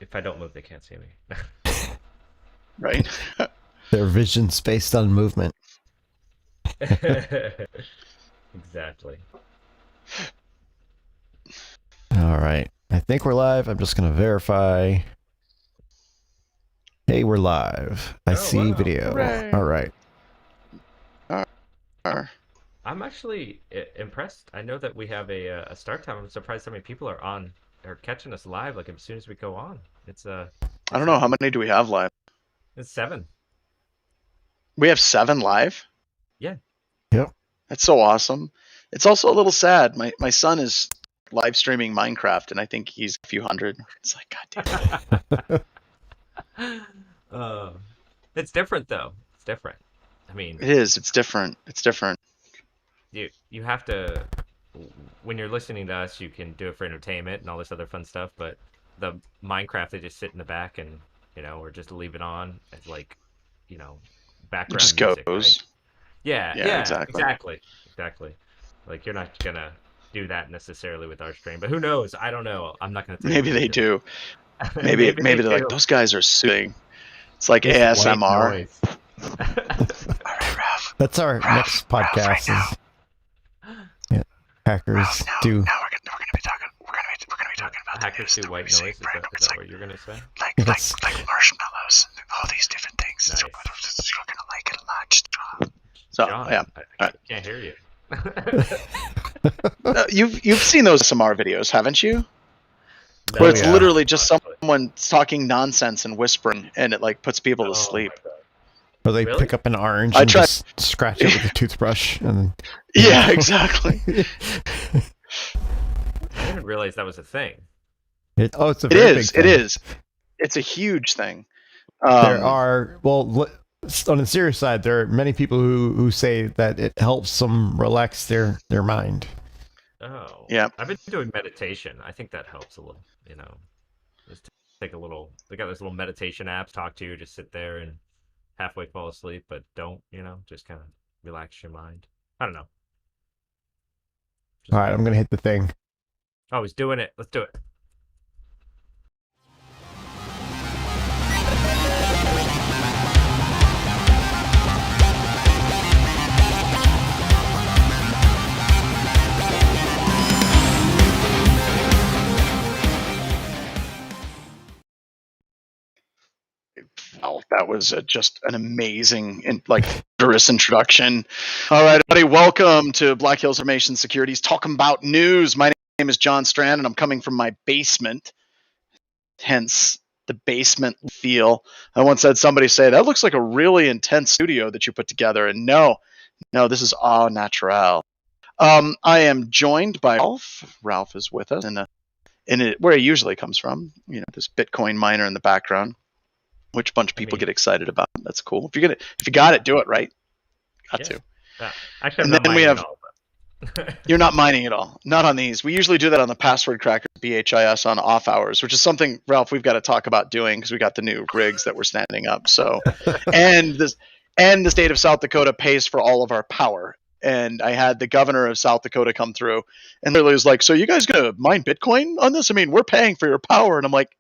if I don't move, they can't see me. Right? Their vision's based on movement. Exactly. All right. I think we're live. I'm just going to verify. Hey, we're live. I see Wow. video. Hooray. All right. I'm actually impressed. I know that we have a start time. I'm surprised how many people are on or catching us live like as soon as we go on. It's I don't know, how many do we have live? it's 7. We have 7 live? Yeah. Yep. That's so awesome. It's also a little sad. My son is live streaming Minecraft, and I think he's a few hundred. It's like, God damn it. uh, it's different though. It's different. I mean, It is. It's different. It's different. you have to when you're listening to us, you can do it for entertainment and all this other fun stuff, but the Minecraft they just sit in the back and or just leave it on as like, you know, It background just music, goes. right? Yeah, Yeah, exactly. Like you're not gonna do that necessarily with our stream, but who knows? I don't know. I'm not gonna tell you Maybe what to they do. do. Maybe Maybe they they're like, do. those guys are soothing. It's like This white ASMR. noise. All right, Ralph. That's our next podcast. Right now. Yeah, hackers do. Now we're gonna be talking. We're gonna be talking about Hackers the do white music, noise. Is right? that It's what you're gonna say? Yes. like marshmallows, and all these different things. Nice. You're gonna like it a lot. So John, yeah, I can't hear you. you've seen those SMR videos, haven't you? No, Where it's yeah. literally just someone talking nonsense and whispering, and it like puts people to Oh sleep. my God. Or they Really? pick up an orange I and tried- just scratch it with a toothbrush. And Yeah, exactly. I didn't realize that was a thing. it's a It very is. big It thing. is. It's a huge thing. There are, well, on the serious side, there are many people who say that it helps them relax their mind. Oh. Yeah. I've been doing meditation. I think that helps a little, Just take a little, they got those little meditation apps, talk to you, just sit there and halfway fall asleep, but don't, just kind of relax your mind. I don't know. All right, I'm going to hit the thing. Oh, he's doing it. Let's do it. Oh, that was just an amazing and vigorous introduction. All right, everybody, welcome to Black Hills Information Security's Talking About News. My name is John Strand, and I'm coming from my basement, hence the basement feel. I once had somebody say, that looks like a really intense studio that you put together, and no, this is au naturel. I am joined by Ralph. Ralph is with us in where he usually comes from, this Bitcoin miner in the background, which a bunch of people get excited about. That's cool. If you got it, do it, right? Got to. Actually, And I'm then not we mining have- at all, but... You're not mining at all. Not on these. We usually do that on the password cracker BHIS on off hours, which is something, Ralph, we've got to talk about doing because we got the new rigs that we're standing up. So, and the state of South Dakota pays for all of our power. And I had the governor of South Dakota come through and literally was like, so you guys going to mine Bitcoin on this? I mean, we're paying for your power. And I'm like,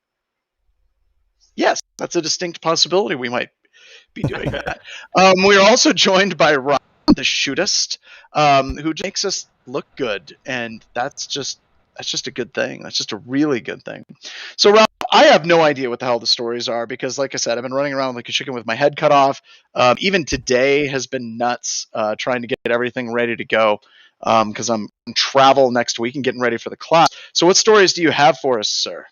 yes, that's a distinct possibility. We might be doing that. We are also joined by Rob, the shootist, who makes us look good, and that's just a good thing. That's just a really good thing. So, Rob, I have no idea what the hell the stories are because, like I said, I've been running around like a chicken with my head cut off. Even today has been nuts trying to get everything ready to go because I'm on travel next week and getting ready for the class. So, what stories do you have for us, sir?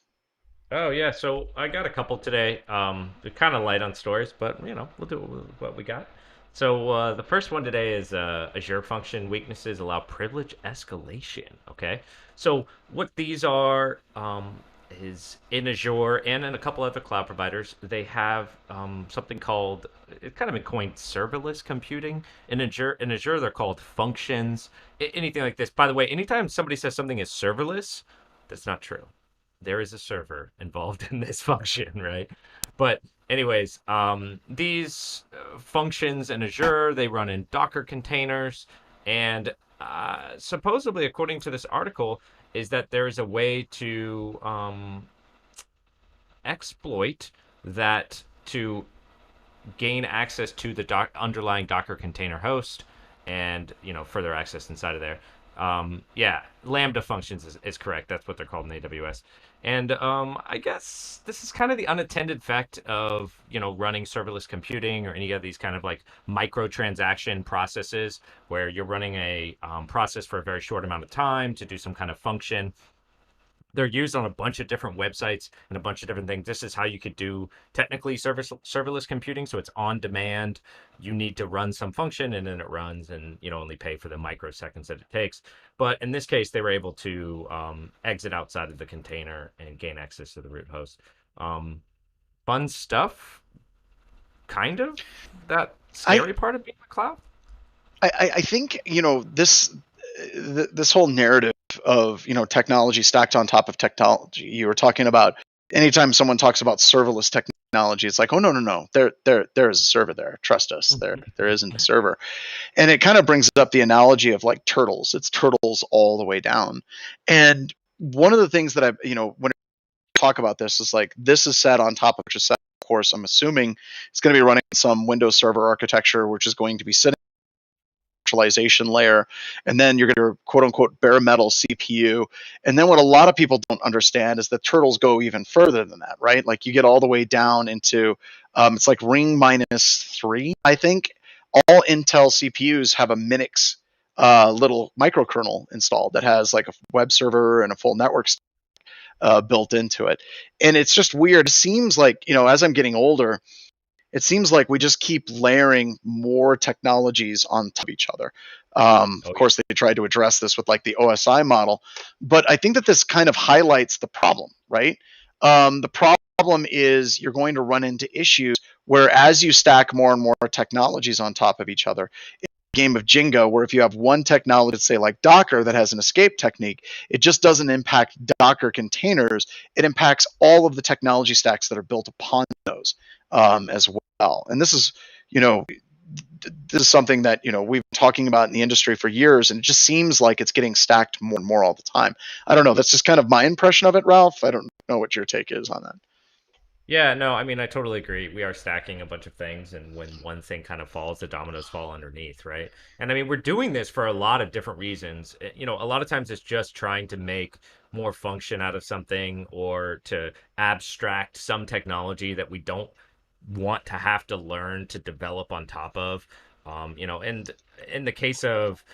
Oh yeah, so I got a couple today. They're kind of light on stories, but we'll do what we got. So the first one today is Azure function weaknesses allow privilege escalation. Okay, so what these are is in Azure and in a couple other cloud providers, they have something called, it's kind of been coined serverless computing. In Azure, they're called functions. Anything like this. By the way, anytime somebody says something is serverless, that's not true. There is a server involved in this function, right? But anyways, these functions in Azure, they run in Docker containers, and supposedly, according to this article, is that there is a way to exploit that to gain access to the underlying Docker container host, and further access inside of there. Yeah, Lambda functions is correct. That's what they're called in AWS. And I guess this is kind of the unintended effect of running serverless computing or any of these kind of like microtransaction processes where you're running a process for a very short amount of time to do some kind of function. They're used on a bunch of different websites and a bunch of different things. This is how you could do technically serverless computing. So it's on demand. You need to run some function and then it runs, and only pay for the microseconds that it takes. But in this case, they were able to exit outside of the container and gain access to the root host. Fun stuff, kind of. That scary part of being in the cloud. I think this whole narrative of technology stacked on top of technology. You were talking about anytime someone talks about serverless technology, it's like, oh no, there is a server there. Trust us, there isn't a server. And it kind of brings up the analogy of like turtles. It's turtles all the way down. And one of the things that when I talk about this is like, this is set on top of, which is set, of course, I'm assuming it's going to be running some Windows Server architecture, which is going to be sitting virtualization layer, and then you're going to quote unquote bare metal CPU. And then what a lot of people don't understand is that turtles go even further than that, right? Like you get all the way down into it's like ring -3, I think. All Intel CPUs have a Minix little microkernel installed that has like a web server and a full network built into it. And it's just weird. It seems like, as I'm getting older, it seems like we just keep layering more technologies on top of each other. Of course, they tried to address this with like the OSI model, but I think that this kind of highlights the problem, right? The problem is you're going to run into issues where as you stack more and more technologies on top of each other, it's a game of Jenga where if you have one technology, say like Docker, that has an escape technique, it just doesn't impact Docker containers. It impacts all of the technology stacks that are built upon those as well. And this is, this is something that, we've been talking about in the industry for years, and it just seems like it's getting stacked more and more all the time. I don't know. That's just kind of my impression of it, Ralph. I don't know what your take is on that. Yeah, no, I mean, I totally agree. We are stacking a bunch of things, and when one thing kind of falls, the dominoes fall underneath, right? And I mean, we're doing this for a lot of different reasons. A lot of times it's just trying to make more function out of something or to abstract some technology that we don't want to have to learn to develop on top of. And in the case of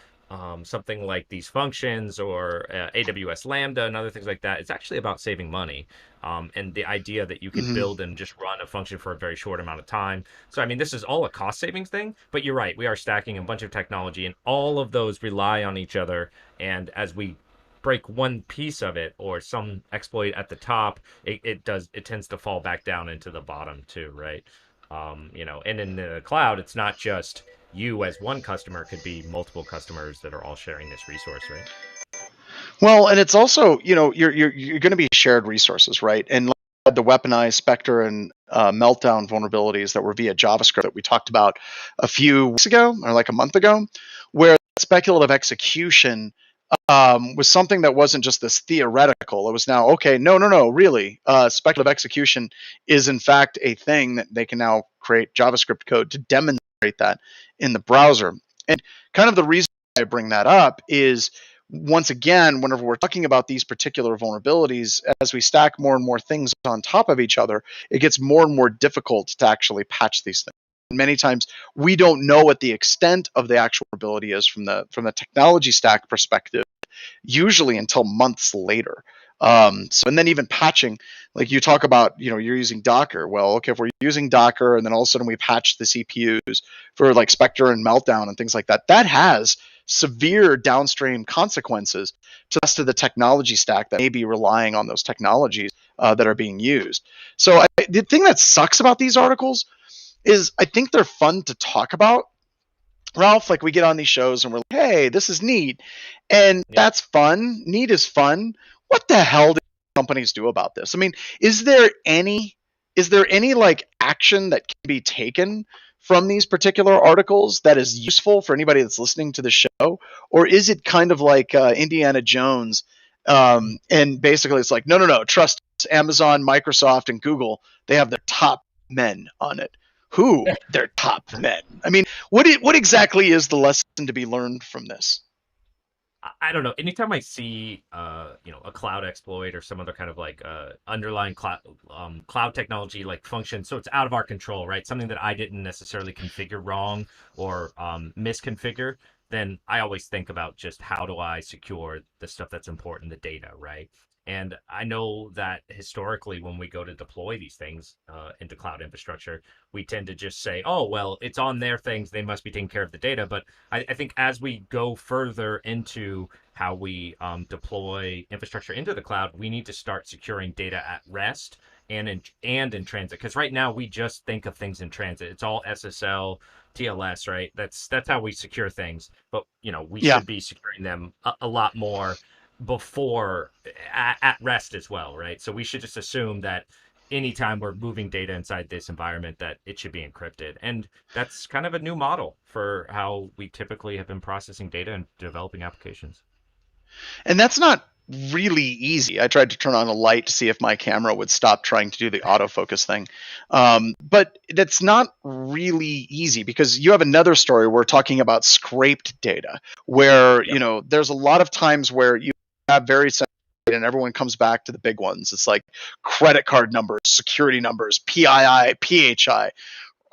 something like these functions or AWS Lambda and other things like that, it's actually about saving money. And the idea that you could build and just run a function for a very short amount of time. So, I mean, this is all a cost savings thing, but you're right. We are stacking a bunch of technology, and all of those rely on each other. And as we break one piece of it or some exploit at the top, it tends to fall back down into the bottom too, right? And in the cloud, it's not just you as one customer, could be multiple customers that are all sharing this resource, right? Well, and it's also, you're going to be shared resources, right? And like the weaponized Spectre and Meltdown vulnerabilities that were via JavaScript that we talked about a few weeks ago or like a month ago, where speculative execution was something that wasn't just this theoretical. It was now, okay, no, really. Speculative execution is in fact a thing that they can now create JavaScript code to demonstrate that in the browser. And kind of the reason I bring that up is, once again, whenever we're talking about these particular vulnerabilities, as we stack more and more things on top of each other, it gets more and more difficult to actually patch these things. Many times we don't know what the extent of the actual vulnerability is from the technology stack perspective, usually until months later. And then even patching, like you talk about, you're using Docker. Well, okay, if we're using Docker and then all of a sudden we patch the CPUs for like Spectre and Meltdown and things like that, that has severe downstream consequences to the rest of the technology stack that may be relying on those technologies that are being used. So the thing that sucks about these articles is I think they're fun to talk about, Ralph. Like we get on these shows and we're like, hey, this is neat. And that's fun. Neat is fun. What the hell do companies do about this? I mean, is there any like action that can be taken from these particular articles that is useful for anybody that's listening to the show? Or is it kind of like Indiana Jones? And basically it's like, no, trust Amazon, Microsoft, and Google, they have their top men on it. Who? Their top men. I mean, what exactly is the lesson to be learned from this? I don't know. Anytime I see, a cloud exploit or some other kind of like underlying cloud technology like function, so it's out of our control, right? Something that I didn't necessarily configure wrong or misconfigure, then I always think about just how do I secure the stuff that's important, the data, right? And I know that historically, when we go to deploy these things into cloud infrastructure, we tend to just say, "Oh, well, it's on their things; they must be taking care of the data." But I think as we go further into how we deploy infrastructure into the cloud, we need to start securing data at rest and in transit. Because right now we just think of things in transit. It's all SSL, TLS, right? That's how we secure things. But we Yeah. should be securing them a lot more before at rest as well, right? So we should just assume that anytime we're moving data inside this environment that it should be encrypted. And that's kind of a new model for how we typically have been processing data and developing applications. And that's not really easy. I tried to turn on a light to see if my camera would stop trying to do the autofocus thing. But that's not really easy because you have another story where we're talking about scraped data where, Yep. there's a lot of times where you have very sensitive data and everyone comes back to the big ones. It's like credit card numbers, security numbers, PII, PHI.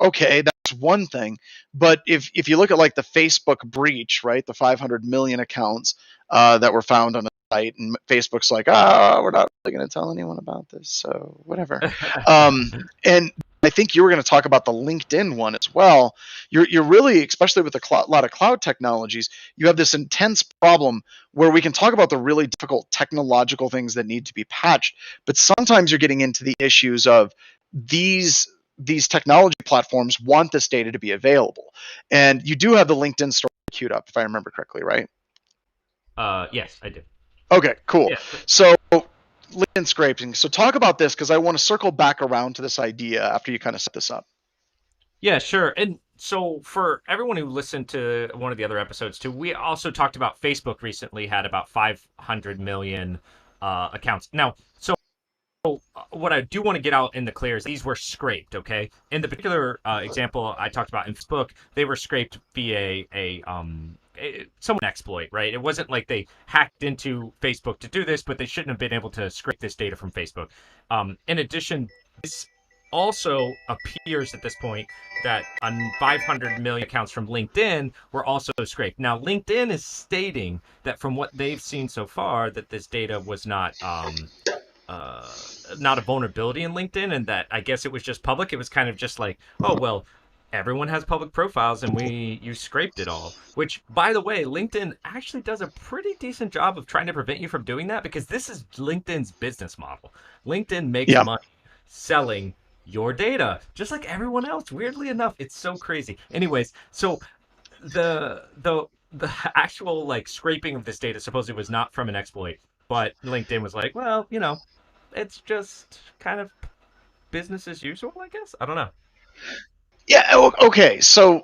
Okay, that's one thing. But if you look at like the Facebook breach, right, the 500 million accounts that were found on a site, and Facebook's like, we're not really going to tell anyone about this, so whatever. And I think you were going to talk about the LinkedIn one as well. You're really, especially with a lot of cloud technologies, you have this intense problem where we can talk about the really difficult technological things that need to be patched, but sometimes you're getting into the issues of these technology platforms want this data to be available. And you do have the LinkedIn story queued up, if I remember correctly, right? Yes, I do. Okay, cool. Yeah. So LinkedIn scraping. So talk about this because I want to circle back around to this idea after you kind of set this up. Yeah, sure. And so for everyone who listened to one of the other episodes too, we also talked about Facebook recently had about 500 million accounts. Now, so what I do want to get out in the clear is these were scraped, okay? In the particular example I talked about in Facebook, they were scraped via someone exploit, right? It wasn't like they hacked into Facebook to do this, but they shouldn't have been able to scrape this data from Facebook. In addition, this also appears at this point that on 500 million accounts from LinkedIn were also scraped. Now, LinkedIn is stating that from what they've seen so far, that this data was uh, not a vulnerability in LinkedIn, and that I guess it was just public. It was kind of just like, oh well, everyone has public profiles, and you scraped it all. Which, by the way, LinkedIn actually does a pretty decent job of trying to prevent you from doing that because this is LinkedIn's business model. LinkedIn makes Yeah. money selling your data, just like everyone else. Weirdly enough, it's so crazy. Anyways, so the actual like scraping of this data supposedly was not from an exploit, but LinkedIn was like, well, it's just kind of business as usual, I guess. I don't know. Yeah. Okay. So,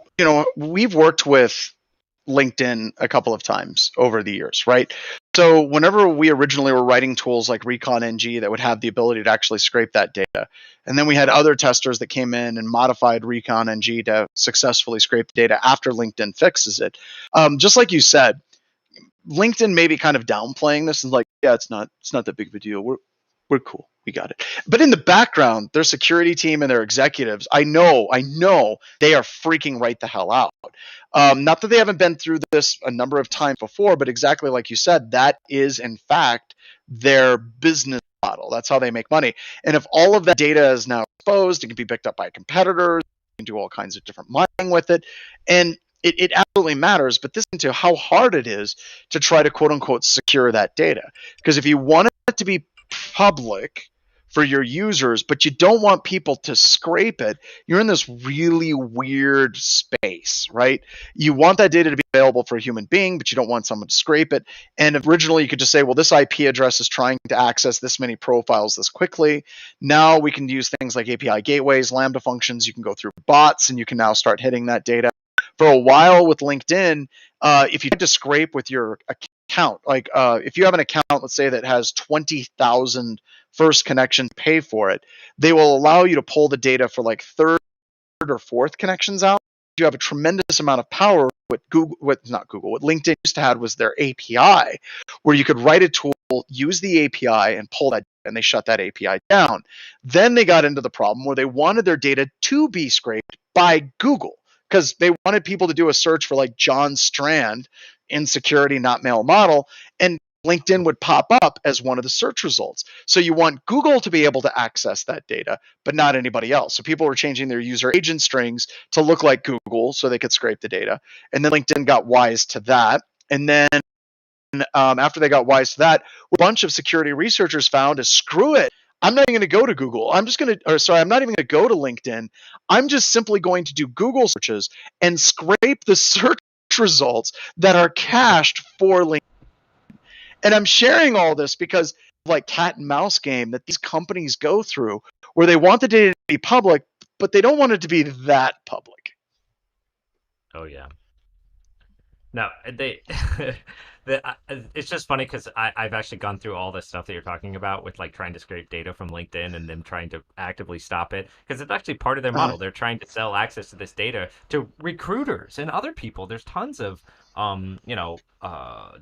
we've worked with LinkedIn a couple of times over the years, right? So whenever we originally were writing tools like Recon NG that would have the ability to actually scrape that data, and then we had other testers that came in and modified Recon NG to successfully scrape the data after LinkedIn fixes it. Just like you said, LinkedIn may be kind of downplaying this and like, yeah, it's not that big of a deal. We're cool. We got it. But in the background, their security team and their executives, I know they are freaking right the hell out. Not that they haven't been through this a number of times before, but exactly like you said, that is in fact their business model. That's how they make money. And if all of that data is now exposed, it can be picked up by competitors. You can do all kinds of different mining with it. And it absolutely matters, but this into how hard it is to try to quote unquote secure that data. Because if you want it to be public for your users, but you don't want people to scrape it, you're in this really weird space, right? You want that data to be available for a human being, but you don't want someone to scrape it. And originally you could just say, well, this IP address is trying to access this many profiles this quickly. Now we can use things like API gateways, Lambda functions. You can go through bots and you can now start hitting that data. For a while with LinkedIn, if you had to scrape with your account, like if you have an account, let's say that has 20,000 first connection, pay for it. They will allow you to pull the data for like third or fourth connections out. You have a tremendous amount of power. What LinkedIn used to have was their API, where you could write a tool, use the API, and pull that, and they shut that API down. Then they got into the problem where they wanted their data to be scraped by Google because they wanted people to do a search for like John Strand, insecurity not male model, and LinkedIn would pop up as one of the search results. So you want Google to be able to access that data, but not anybody else. So people were changing their user agent strings to look like Google so they could scrape the data. And then LinkedIn got wise to that. And then after they got wise to that, what a bunch of security researchers found is screw it. I'm not even going to go to Google. I'm not even going to go to LinkedIn. I'm just simply going to do Google searches and scrape the search results that are cached for LinkedIn. And I'm sharing all this because like cat and mouse game that these companies go through where they want the data to be public, but they don't want it to be that public. Oh yeah. No, they. It's just funny because I've actually gone through all this stuff that you're talking about with like trying to scrape data from LinkedIn and them trying to actively stop it because it's actually part of their model. They're trying to sell access to this data to recruiters and other people. There's tons of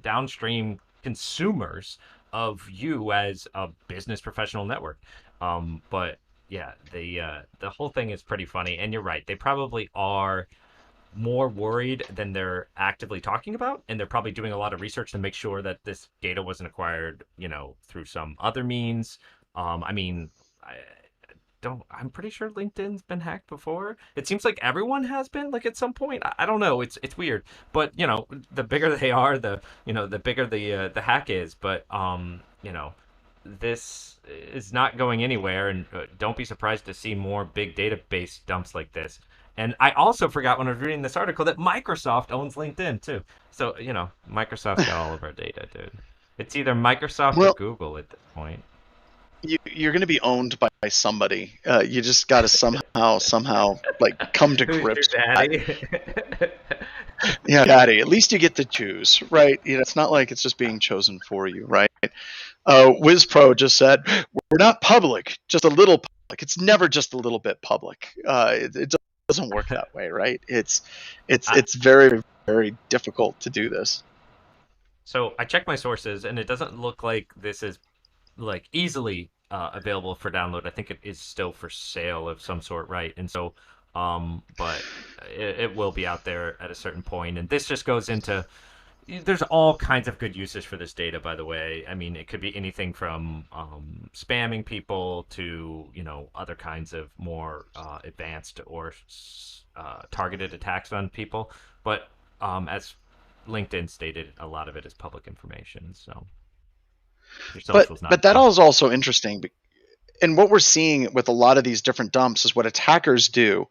downstream consumers of you as a business professional network. But yeah, the whole thing is pretty funny, and you're right. They probably are more worried than they're actively talking about, and they're probably doing a lot of research to make sure that this data wasn't acquired, through some other means. I mean, I'm pretty sure LinkedIn's been hacked before. It seems like everyone has been, like at some point. I don't know. It's weird, but the bigger they are, the bigger the hack is. But this is not going anywhere, and don't be surprised to see more big database dumps like this. And I also forgot when I was reading this article that Microsoft owns LinkedIn too. So, Microsoft's got all of our data, dude. It's either Microsoft or Well, Google at this point. you're going to be owned by somebody. You just got to somehow like come to Who's your grips with that. daddy? Yeah, daddy. At least you get to choose, right? It's not like it's just being chosen for you, right? WizPro just said we're not public, just a little public. It's never just a little bit public. It doesn't work that way, right? I, It's very very difficult to do this. so I checked my sources, and it doesn't look like this is like easily available for download. I think it is still for sale of some sort, right? And so, but it will be out there at a certain point. And this just goes into there's all kinds of good uses for this data, by the way. I mean, it could be anything from spamming people to other kinds of more advanced or targeted attacks on people. But as LinkedIn stated, a lot of it is public information, so your social's not But that private. all is also interesting. And what we're seeing with a lot of these different dumps is what attackers do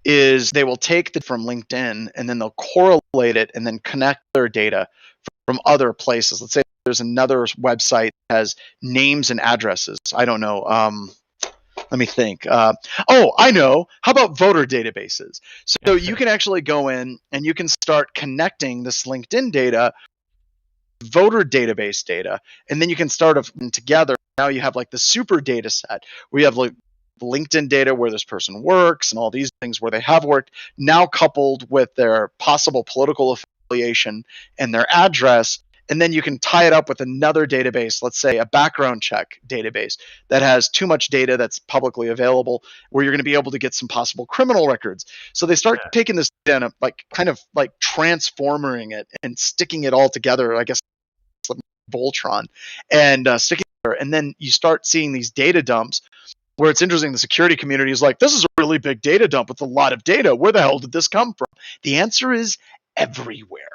is they will take the from LinkedIn and then they'll correlate it and then connect their data from other places. Let's say there's another website that has names and addresses. I don't know. Let me think. I know. How about voter databases? So you can actually go in and you can start connecting this LinkedIn data, voter database data, and then you can start them together. Now you have like the super data set where you have like LinkedIn data where this person works and all these things where they have worked, now coupled with their possible political affiliation and their address. And then you can tie it up with another database, let's say a background check database that has too much data that's publicly available, where you're going to be able to get some possible criminal records. So they start Yeah. taking this data and like kind of like transforming it and sticking it all together, I guess, Voltron, and sticking it there. And then you start seeing these data dumps where it's interesting. The security community is like, this is a really big data dump with a lot of data. Where the hell did this come from? The answer is everywhere.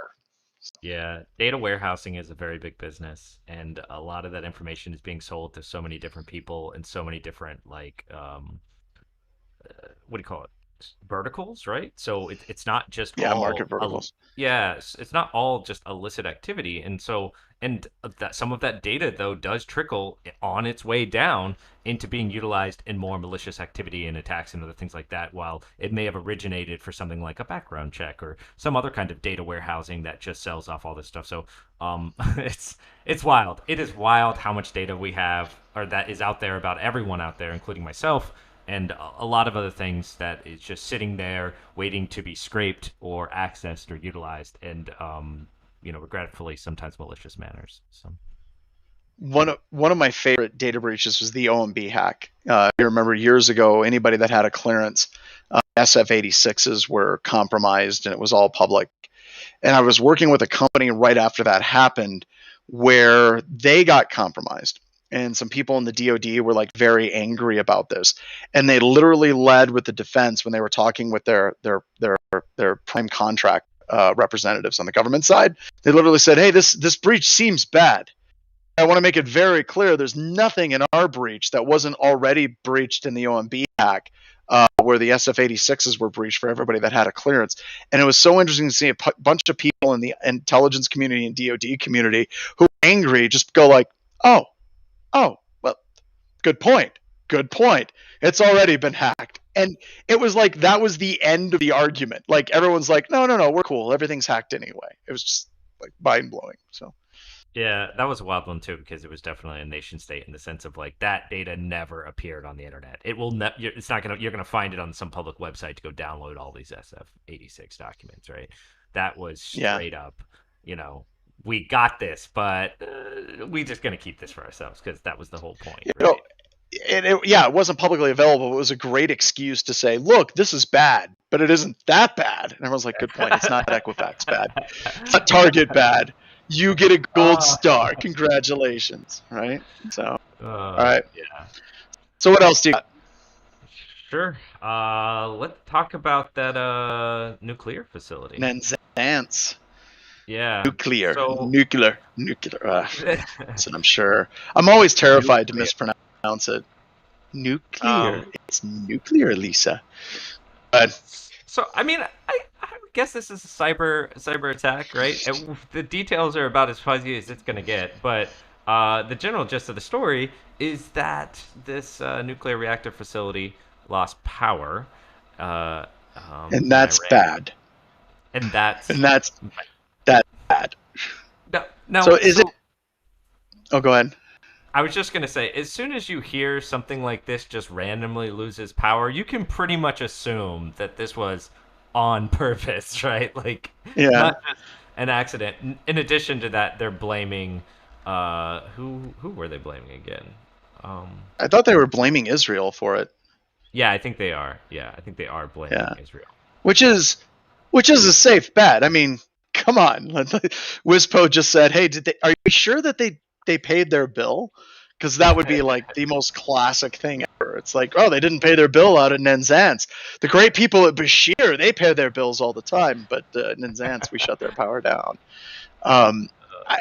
Yeah, data warehousing is a very big business, and a lot of that information is being sold to so many different people and so many different what do you call it? verticals, right? So it's not just Yeah, market verticals. it's not all just illicit activity, and so and that some of that data though does trickle on its way down into being utilized in more malicious activity and attacks and other things like that. While it may have originated for something like a background check or some other kind of data warehousing that just sells off all this stuff. So it's wild. It is wild how much data we have or that is out there about everyone out there, including myself and a lot of other things that is just sitting there waiting to be scraped or accessed or utilized, and regretfully, sometimes malicious manners. So One of my favorite data breaches was the OMB hack. You remember years ago, anybody that had a clearance, SF-86s were compromised, and it was all public. And I was working with a company right after that happened, where they got compromised, and some people in the DoD were like very angry about this, and they literally led with the defense when they were talking with their prime contract representatives on the government side. They literally said, "Hey, this breach seems bad. I want to make it very clear there's nothing in our breach that wasn't already breached in the OMB hack, where the SF-86s were breached for everybody that had a clearance." And it was so interesting to see a bunch of people in the intelligence community and DoD community who were angry just go like, "Oh, well, good point. Good point. It's already been hacked." And it was like that was the end of the argument. Like everyone's like, no, we're cool. Everything's hacked anyway. It was just like mind blowing. So yeah, that was a wild one too because it was definitely a nation state in the sense of like that data never appeared on the internet. It will it's not gonna you're gonna find it on some public website to go download all these SF-86 documents, right? That was yeah, straight up, we got this, but we just gonna keep this for ourselves because that was the whole point, you know, right? it wasn't publicly available. It was a great excuse to say, look, this is bad, but it isn't that bad. And everyone's like, good point. It's not Equifax bad. It's not Target bad. You get a gold star. Congratulations. Right? So, all right. Yeah. So what else do you got? Sure. Let's talk about that nuclear facility. Nenzance. Yeah. Nuclear. So Nuclear. That's what I'm sure. I'm always terrified to nuclear. mispronounce it. Nuclear. Um, It's nuclear, Lisa. But so I mean, I would guess this is a cyber attack, right? The details are about as fuzzy as it's gonna get, but the general gist of the story is that this nuclear reactor facility lost power uh, and in that's Iran, bad. and that's And that's bad. no. So is So it? Oh, go ahead. I was just gonna say, as soon as you hear something like this just randomly loses power, you can pretty much assume that this was on purpose, right? Like, Yeah, not just an accident. In addition to that, they're blaming, who were they blaming again? Um, I thought they were blaming Israel for it. yeah, I think they are. Yeah, I think they are blaming Yeah, Israel. which is a safe bet. I mean, come on. Wispo just said, "Hey, are you sure that they paid their bill?" Because that would be like the most classic thing ever. It's like, oh, they didn't pay their bill out at Nenzance. The great people at Bashir, they pay their bills all the time, but Nenzance, we shut their power down. Um, I,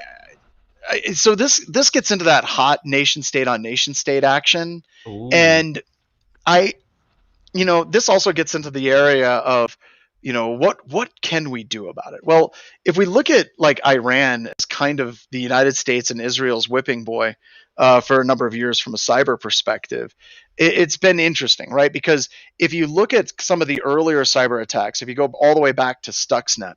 so this gets into that hot nation state on nation state action, Ooh. and I this also gets into the area of what can we do about it. Well, if we look at like Iran as kind of the United States and Israel's whipping boy for a number of years from a cyber perspective, it's been interesting, right? Because if you look at some of the earlier cyber attacks, if you go all the way back to Stuxnet,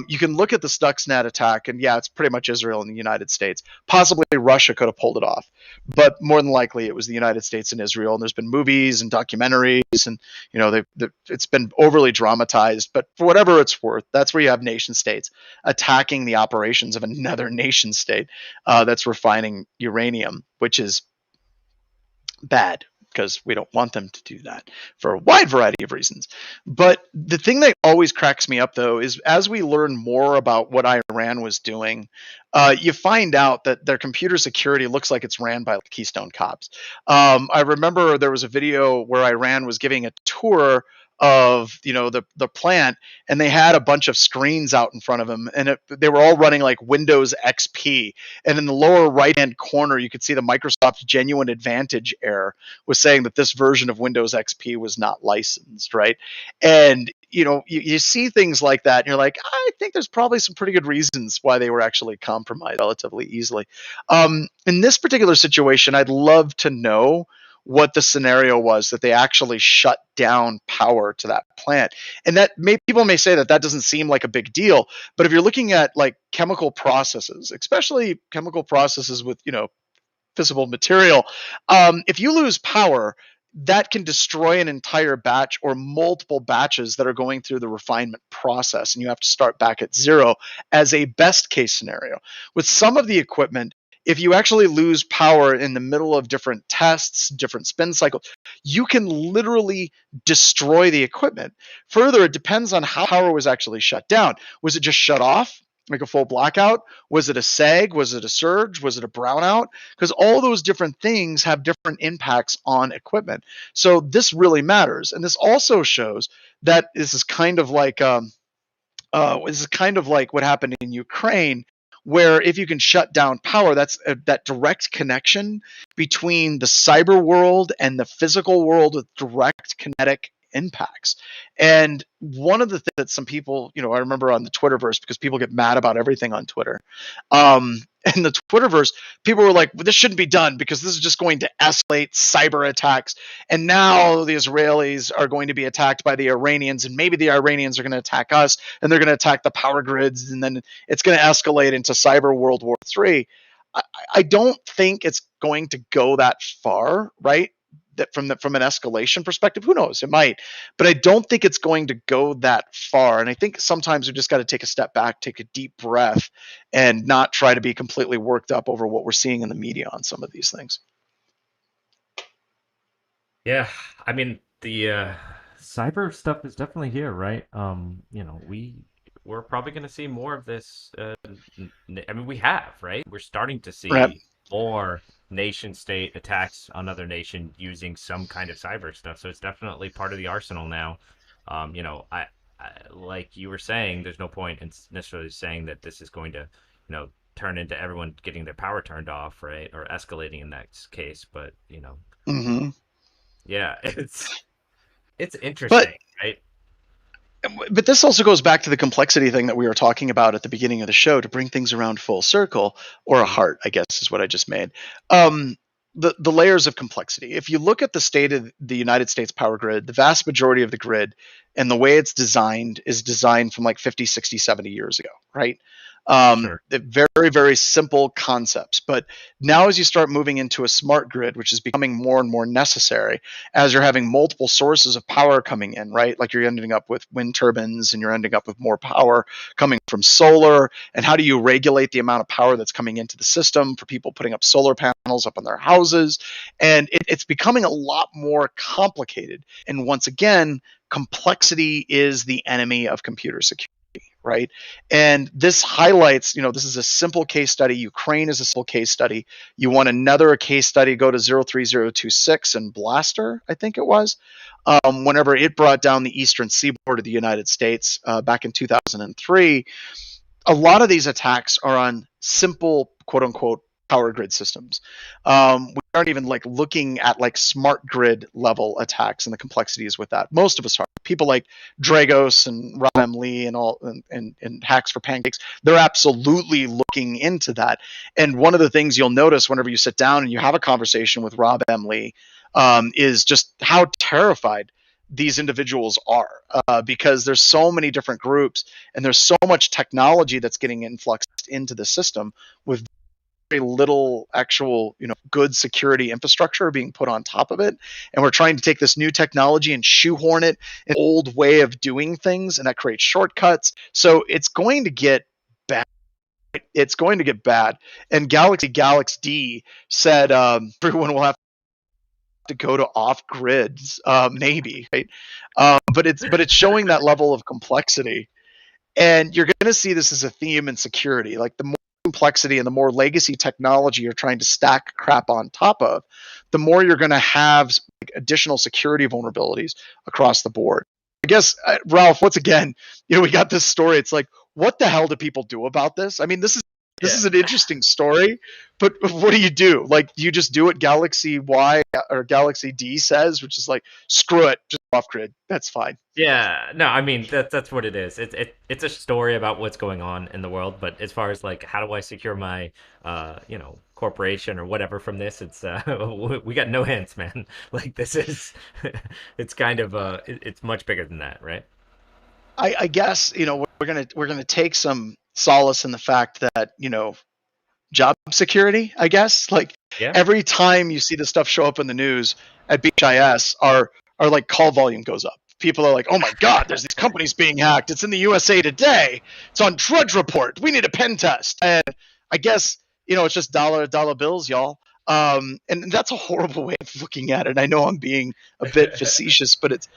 you can look at the Stuxnet attack, and yeah, it's pretty much Israel and the United States. Possibly Russia could have pulled it off, but more than likely it was the United States and Israel. And there's been movies and documentaries, and it's been overly dramatized. But for whatever it's worth, that's where you have nation states attacking the operations of another nation state that's refining uranium, which is bad because we don't want them to do that for a wide variety of reasons. But the thing that always cracks me up, though, is as we learn more about what Iran was doing, you find out that their computer security looks like it's ran by Keystone Cops. I remember there was a video where Iran was giving a tour of the plant, and they had a bunch of screens out in front of them, and they were all running like Windows XP. And in the lower right hand corner, you could see the Microsoft Genuine Advantage error was saying that this version of Windows XP was not licensed, right? And you see things like that, and you're like, I think there's probably some pretty good reasons why they were actually compromised relatively easily. In this particular situation, I'd love to know what the scenario was that they actually shut down power to that plant. And people may say that doesn't seem like a big deal, but if you're looking at like chemical processes, especially chemical processes with fissile material, if you lose power, that can destroy an entire batch or multiple batches that are going through the refinement process, and you have to start back at zero as a best case scenario. With some of the equipment, if you actually lose power in the middle of different tests, different spin cycles, you can literally destroy the equipment. Further, it depends on how power was actually shut down. Was it just shut off, like a full blackout? Was it a sag? Was it a surge? Was it a brownout? Because all those different things have different impacts on equipment. So this really matters. And this also shows that this is kind of like what happened in Ukraine, where if you can shut down power, that's that direct connection between the cyber world and the physical world with direct kinetic impacts. And one of the things that some people, I remember on the Twitterverse, because people get mad about everything on Twitter. In the Twitterverse, people were like, well, this shouldn't be done because this is just going to escalate cyber attacks. And now the Israelis are going to be attacked by the Iranians, and maybe the Iranians are going to attack us, and they're going to attack the power grids, and then it's going to escalate into cyber World War III. I don't think it's going to go that far, right? That from an escalation perspective, who knows? It might, but I don't think it's going to go that far. And I think sometimes we just got to take a step back, take a deep breath, and not try to be completely worked up over what we're seeing in the media on some of these things. Yeah, I mean the cyber stuff is definitely here, right? We're probably going to see more of this. I mean, we have, right? We're starting to Right. see more nation state attacks on other nation using some kind of cyber stuff. So it's definitely part of the arsenal now. Like you were saying, there's no point in necessarily saying that this is going to, turn into everyone getting their power turned off, right? Or escalating in that case. But, Mm-hmm. yeah, it's But interesting, right? but this also goes back to the complexity thing that we were talking about at the beginning of the show, to bring things around full circle, or a Mhm. heart, I guess is what I just made. The layers of complexity. If you look at the state of the United States power grid, the vast majority of the grid and the way it's designed is designed from like 50, 60, 70 years ago, right? Sure. Very, very simple concepts. But now, as you start moving into a smart grid, which is becoming more and more necessary, as you're having multiple sources of power coming in, right? Like you're ending up with wind turbines, and you're ending up with more power coming from solar. And how do you regulate the amount of power that's coming into the system for people putting up solar panels up on their houses? And it's becoming a lot more complicated. And once again, complexity is the enemy of computer security, right? And this highlights, this is a simple case study. Ukraine is a simple case study. You want another case study, go to 03026 and Blaster, I think it was, whenever it brought down the eastern seaboard of the United States back in 2003. A lot of these attacks are on simple, quote unquote, power grid systems. We aren't even like looking at like smart grid level attacks and the complexities with that. Most of us are. People like Dragos and Rob M. Lee and all and Hacks for Pancakes, they're absolutely looking into that. And one of the things you'll notice whenever you sit down and you have a conversation with Rob M. Lee is just how terrified these individuals are, because there's so many different groups and there's so much technology that's getting influxed into the system with very little actual good security infrastructure being put on top of it. And we're trying to take this new technology and shoehorn it in an old way of doing things, and that creates shortcuts. So it's going to get bad. It's going to get bad. And Galaxy D said everyone will have to go to off grids, maybe, right? But it's showing that level of complexity, and you're going to see this as a theme in security. Like the more complexity and the more legacy technology you're trying to stack crap on top of, the more you're going to have like additional security vulnerabilities across the board. guess, Ralph, once again, we got this story. It's like, what the hell do people do about this? I mean, this is an interesting story, but what do you do? Like, do you just do what Galaxy Y or Galaxy D says, which is like, screw it, just off grid. That's fine. Yeah, no, I mean that's what it is. It's a story about what's going on in the world, but as far as like how do I secure my corporation or whatever from this, it's we got no hints, man. Like this is it's kind of it's much bigger than that, right? I guess we're gonna take some solace in the fact that job security. I guess like Yeah. every time you see this stuff show up in the news at BHIS, our like call volume goes up. People are like, "Oh my God, there's these companies being hacked. It's in the USA Today. It's on Drudge Report. We need a pen test." And I guess it's just dollar bills, y'all. And that's a horrible way of looking at it. I know I'm being a bit facetious, but it's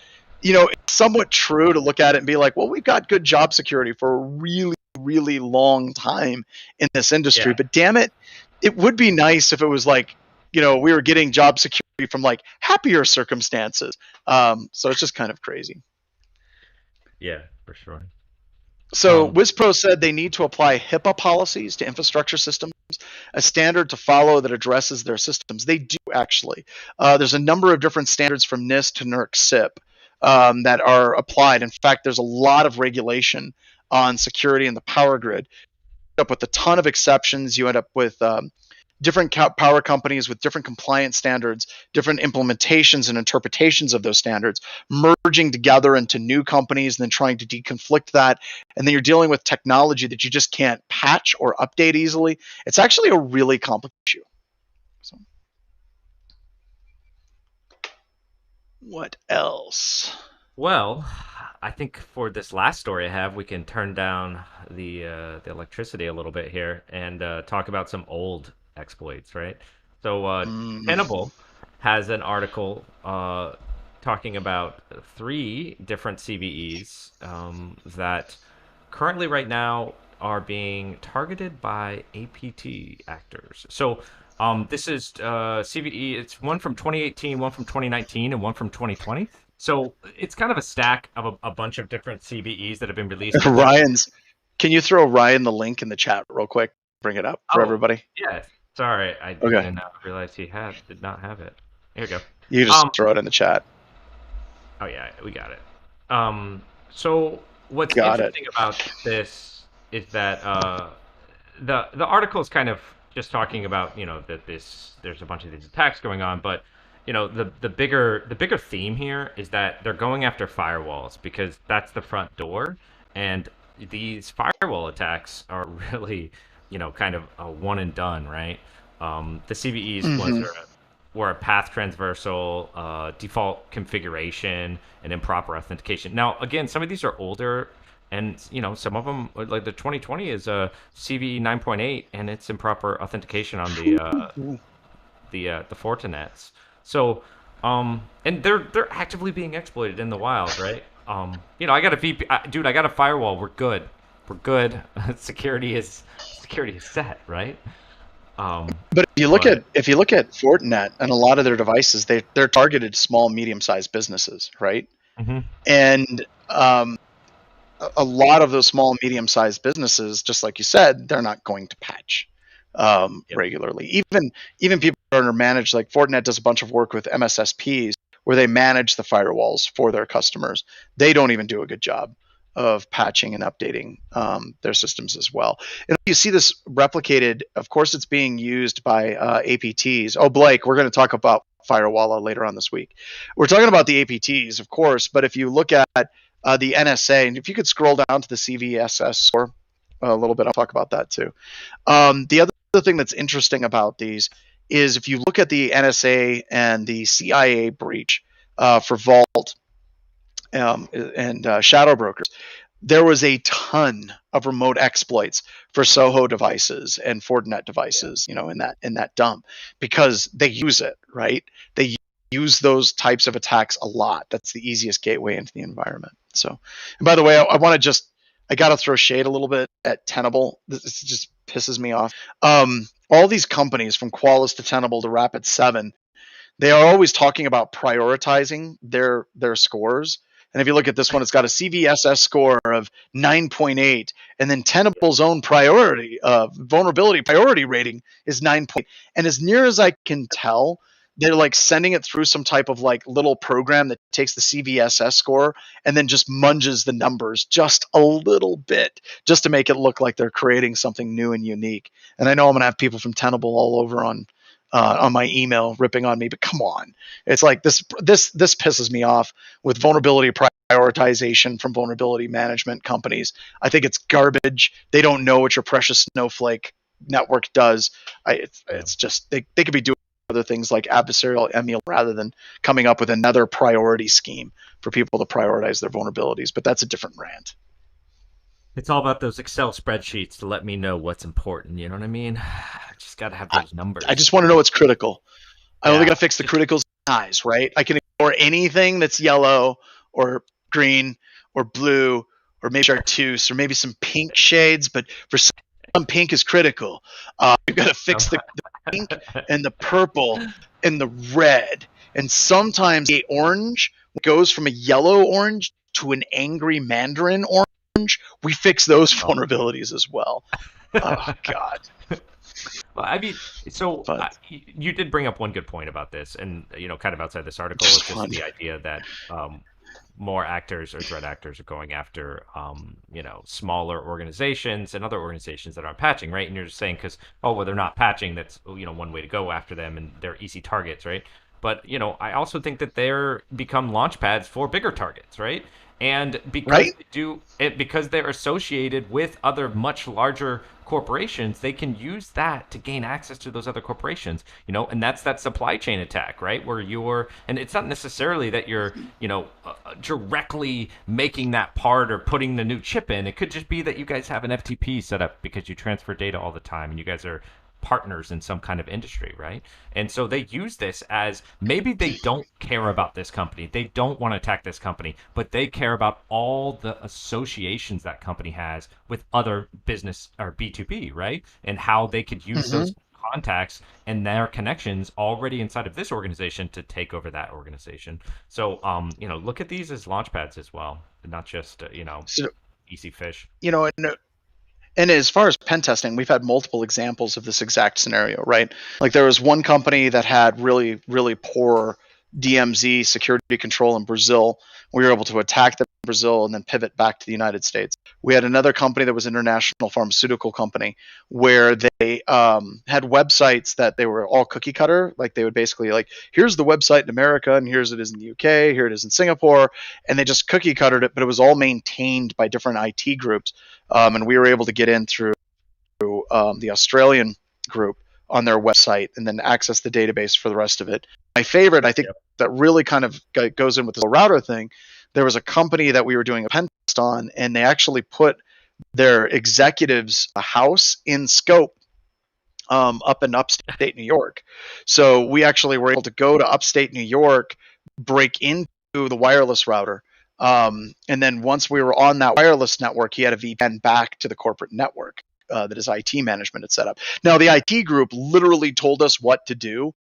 somewhat true to look at it and be like, well, we've got good job security for a really, really long time in this industry. Yeah. But damn it, it would be nice if it was like, we were getting job security from like happier circumstances. So it's just kind of crazy. Yeah, for sure. So WizPro said they need to apply HIPAA policies to infrastructure systems, a standard to follow that addresses their systems. They do actually. There's a number of different standards from NIST to NERC CIP that are applied. In fact, there's a lot of regulation on security in the power grid. You end up with a ton of exceptions. You end up with different power companies with different compliance standards, different implementations and interpretations of those standards, merging together into new companies and then trying to deconflict that. And then you're dealing with technology that you just can't patch or update easily. It's actually a really complicated issue. So, what else? Well, I think for this last story I have, we can turn down the electricity a little bit here and talk about some old exploits, right? So Tenable has an article talking about three different CVEs that currently right now are being targeted by APT actors. So this is CVE. It's one from 2018, one from 2019, and one from 2020. So it's kind of a stack of a bunch of different CVEs that have been released. Can you throw Ryan the link in the chat real quick? Bring it up for everybody. Yeah, sorry, I didn't realize he did not have it. Here we go. You just throw it in the chat. Oh yeah, we got it. So what's interesting about this is that the article is kind of just talking about that there's a bunch of these attacks going on, but the bigger theme here is that they're going after firewalls because that's the front door, and these firewall attacks are really kind of a one and done, right? The CVEs were a path transversal, default configuration, and improper authentication. Now, again, some of these are older, and some of them, like the 2020 is a CVE 9.8, and it's improper authentication on the Fortinets. So, and they're actively being exploited in the wild, right? I got a VP, dude. I got a firewall. We're good. We're good. Security is set, right? But if you look at Fortinet and a lot of their devices, they're targeted small, medium-sized businesses, right? Mm-hmm. And a lot of those small, medium-sized businesses, just like you said, they're not going to patch regularly. Even people that are managed, like Fortinet does a bunch of work with MSSPs where they manage the firewalls for their customers. They don't even do a good job of patching and updating their systems as well. And you see this replicated. Of course, it's being used by APTs. Oh, Blake, we're going to talk about Firewall later on this week. We're talking about the APTs, of course, but if you look at the NSA, and if you could scroll down to the CVSS score a little bit, I'll talk about that too. The other thing that's interesting about these is if you look at the NSA and the CIA breach for Vault and shadow brokers, there was a ton of remote exploits for Soho devices and Fortinet devices, in that dump, because they use it, right? They use those types of attacks a lot. That's the easiest gateway into the environment. So, and by the way, I want to I got to throw shade a little bit at Tenable. This just pisses me off. All these companies, from Qualys to Tenable to Rapid7, they are always talking about prioritizing their scores. And if you look at this one, it's got a CVSS score of 9.8, and then Tenable's own vulnerability priority rating is 9. And as near as I can tell, they're like sending it through some type of like little program that takes the CVSS score and then just munges the numbers just a little bit just to make it look like they're creating something new and unique. And I know I'm going to have people from Tenable all over on my email ripping on me, but come on. It's like this pisses me off with vulnerability prioritization from vulnerability management companies. I think it's garbage. They don't know what your precious snowflake network does. It's just, they could be doing other things like adversarial emul rather than coming up with another priority scheme for people to prioritize their vulnerabilities. But that's a different rant. It's all about those Excel spreadsheets to let me know what's important. You know what I mean? I just got to have those numbers. I just want to know what's critical. I only got to fix the critical size, right? I can ignore anything that's yellow or green or blue or maybe chartreuse or maybe some pink shades, but for some pink is critical. You've got to fix the pink and the purple and the red. And sometimes the orange goes from a yellow orange to an angry mandarin orange. We fix those vulnerabilities as well. Oh, God. Well, I mean, so you did bring up one good point about this, and kind of outside this article, it's just the idea that more actors or threat actors are going after smaller organizations and other organizations that aren't patching, right? And you're just saying because they're not patching, that's one way to go after them, and they're easy targets, right? But I also think that they're become launch pads for bigger targets, right? And because they're associated with other much larger corporations, they can use that to gain access to those other corporations, and that's that supply chain attack, right? And it's not necessarily that you're, directly making that part or putting the new chip in. It could just be that you guys have an FTP set up because you transfer data all the time and you guys are partners in some kind of industry, right? And so they use this as maybe they don't care about this company, they don't want to attack this company, but they care about all the associations that company has with other business or B2B, right? And how they could use those contacts and their connections already inside of this organization to take over that organization. So look at these as launch pads as well, not just easy fish. And as far as pen testing, we've had multiple examples of this exact scenario, right? Like there was one company that had really, really poor DMZ security control in Brazil. We were able to attack them in Brazil and then pivot back to the United States. We had another company that was an international pharmaceutical company where they had websites that they were all cookie cutter. Like they would basically like, here's the website in America and here's it is in the UK, here it is in Singapore. And they just cookie cuttered it, but it was all maintained by different IT groups. And we were able to get in through the Australian group on their website and then access the database for the rest of it. My favorite, I think, that really kind of goes in with the router thing, there was a company that we were doing a pen test on, and they actually put their executives' house in scope up in upstate New York. So we actually were able to go to upstate New York, break into the wireless router. And then once we were on that wireless network, he had a VPN back to the corporate network that his IT management had set up. Now, the IT group literally told us what to do.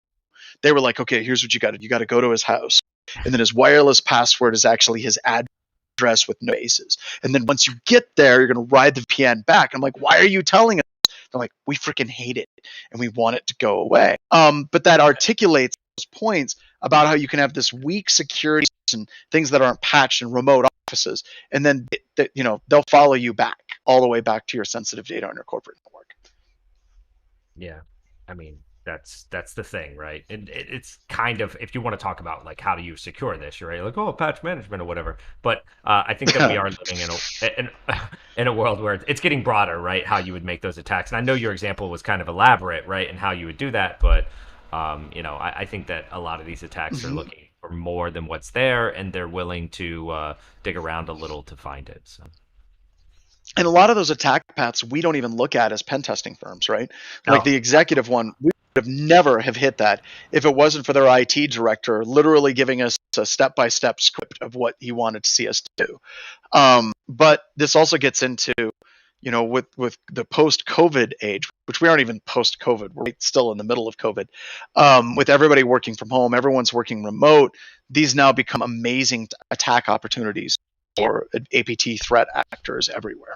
They were like, okay, here's what you got to do. You got to go to his house. And then his wireless password is actually his address with no bases. And then once you get there, you're going to ride the VPN back. I'm like, why are you telling us? They're like, we freaking hate it and we want it to go away. But that articulates those points about how you can have this weak security and things that aren't patched in remote offices. And then, they'll follow you back all the way back to your sensitive data on your corporate network. Yeah. I mean, that's the thing, right? And it's kind of, if you want to talk about like how do you secure this, you're right, like patch management or whatever. But I think that we are living in a world where it's getting broader, right? How you would make those attacks. And I know your example was kind of elaborate, right, and how you would do that. But I think that a lot of these attacks are looking for more than what's there, and they're willing to dig around a little to find it. So. And a lot of those attack paths we don't even look at as pen testing firms, right? Like the executive one, we would have never have hit that if it wasn't for their IT director literally giving us a step-by-step script of what he wanted to see us do. But this also gets into, with the post-COVID age, which we aren't even post-COVID, we're still in the middle of COVID, with everybody working from home, everyone's working remote, these now become amazing attack opportunities for APT threat actors everywhere.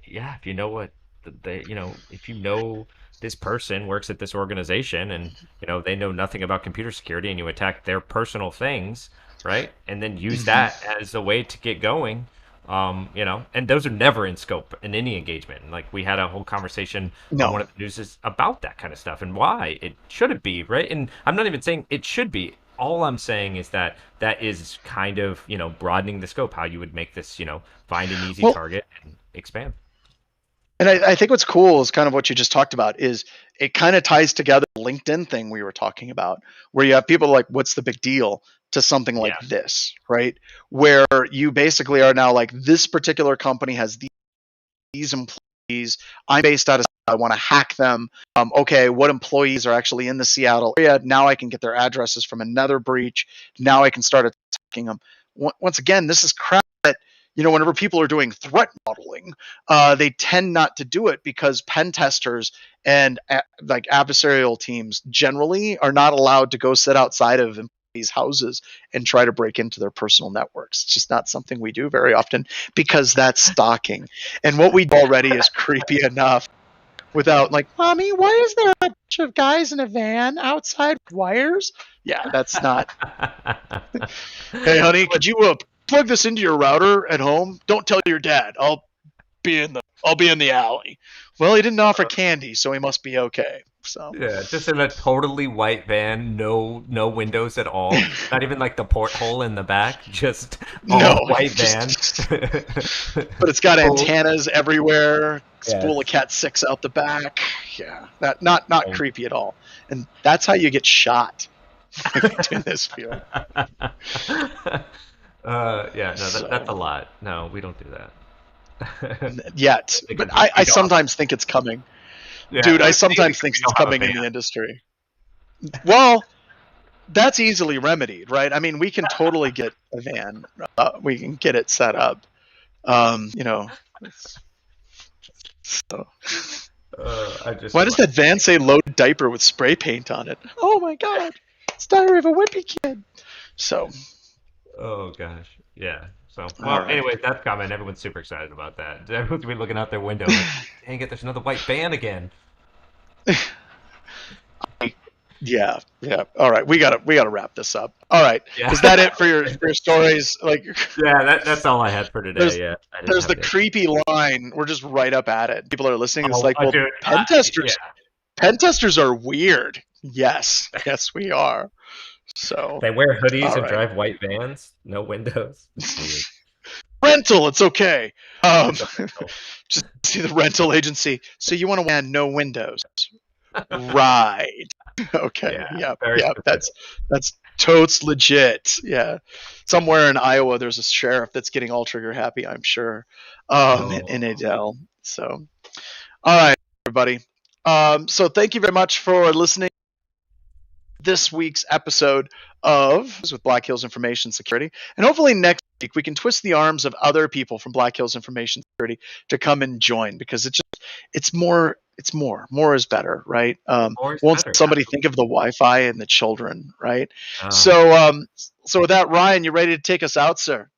Yeah, if you know what if you know this person works at this organization and they know nothing about computer security and you attack their personal things, right? And then use that as a way to get going. And those are never in scope in any engagement. Like we had a whole conversation on one of the newses about that kind of stuff and why it shouldn't be, right? And I'm not even saying it should be. All I'm saying is that is kind of, broadening the scope, how you would make this, find an easy target and expand. And I think what's cool is kind of what you just talked about is it kind of ties together the LinkedIn thing we were talking about, where you have people like, what's the big deal, to something like this, right? Where you basically are now like, this particular company has these employees. I'm based out of, I want to hack them. Okay, what employees are actually in the Seattle area? Now I can get their addresses from another breach. Now I can start attacking them. Once again, this is crap that, whenever people are doing threat modeling, they tend not to do it because pen testers and like adversarial teams generally are not allowed to go sit outside of employees' houses and try to break into their personal networks. It's just not something we do very often because that's stalking. And what we do already is creepy enough without like, Mommy, why is there a bunch of guys in a van outside with wires? Yeah, that's not. Hey, honey, could you plug this into your router at home? Don't tell your dad. I'll be in the alley. Well, he didn't offer candy, so he must be okay. So yeah, just in a totally white van, no windows at all, not even like the porthole in the back, just all white van. But it's got antennas everywhere. Spool of Cat 6 out the back. Yeah, that not creepy at all. And that's how you get shot in this field. That's a lot. No, we don't do that yet. But I sometimes think it's coming. Yeah, dude, I sometimes think it's coming in the industry. Well, that's easily remedied, right? I mean, we can totally get a van. We can get it set up. So. Why does that van say loaded diaper with spray paint on it? Oh my god, it's Diary of a Wimpy Kid. So. Oh gosh, yeah. So, well, anyway, that's coming. Everyone's super excited about that. Everyone's been looking out their window like, dang it, there's another white van again. Yeah. All right, we gotta wrap this up. All right, is that it for your stories? Like, yeah, that's all I had for today. There's the creepy line. We're just right up at it. People are listening. It's like, well, pen testers are weird. Yes, we are. So they wear hoodies and drive white vans, no windows. Rental, it's okay. Just see the rental agency. So you want a van, no windows, right? Okay, yeah. That's totes legit. Yeah, somewhere in Iowa, there's a sheriff that's getting all trigger happy. I'm sure. In Adele. So, all right, everybody. So thank you very much for listening. This week's episode of with Black Hills Information Security, and hopefully next week we can twist the arms of other people from Black Hills Information Security to come and join, because it's more is better, right? Won't somebody think of the Wi-Fi and the children, right? So with that, Ryan, you ready to take us out, sir?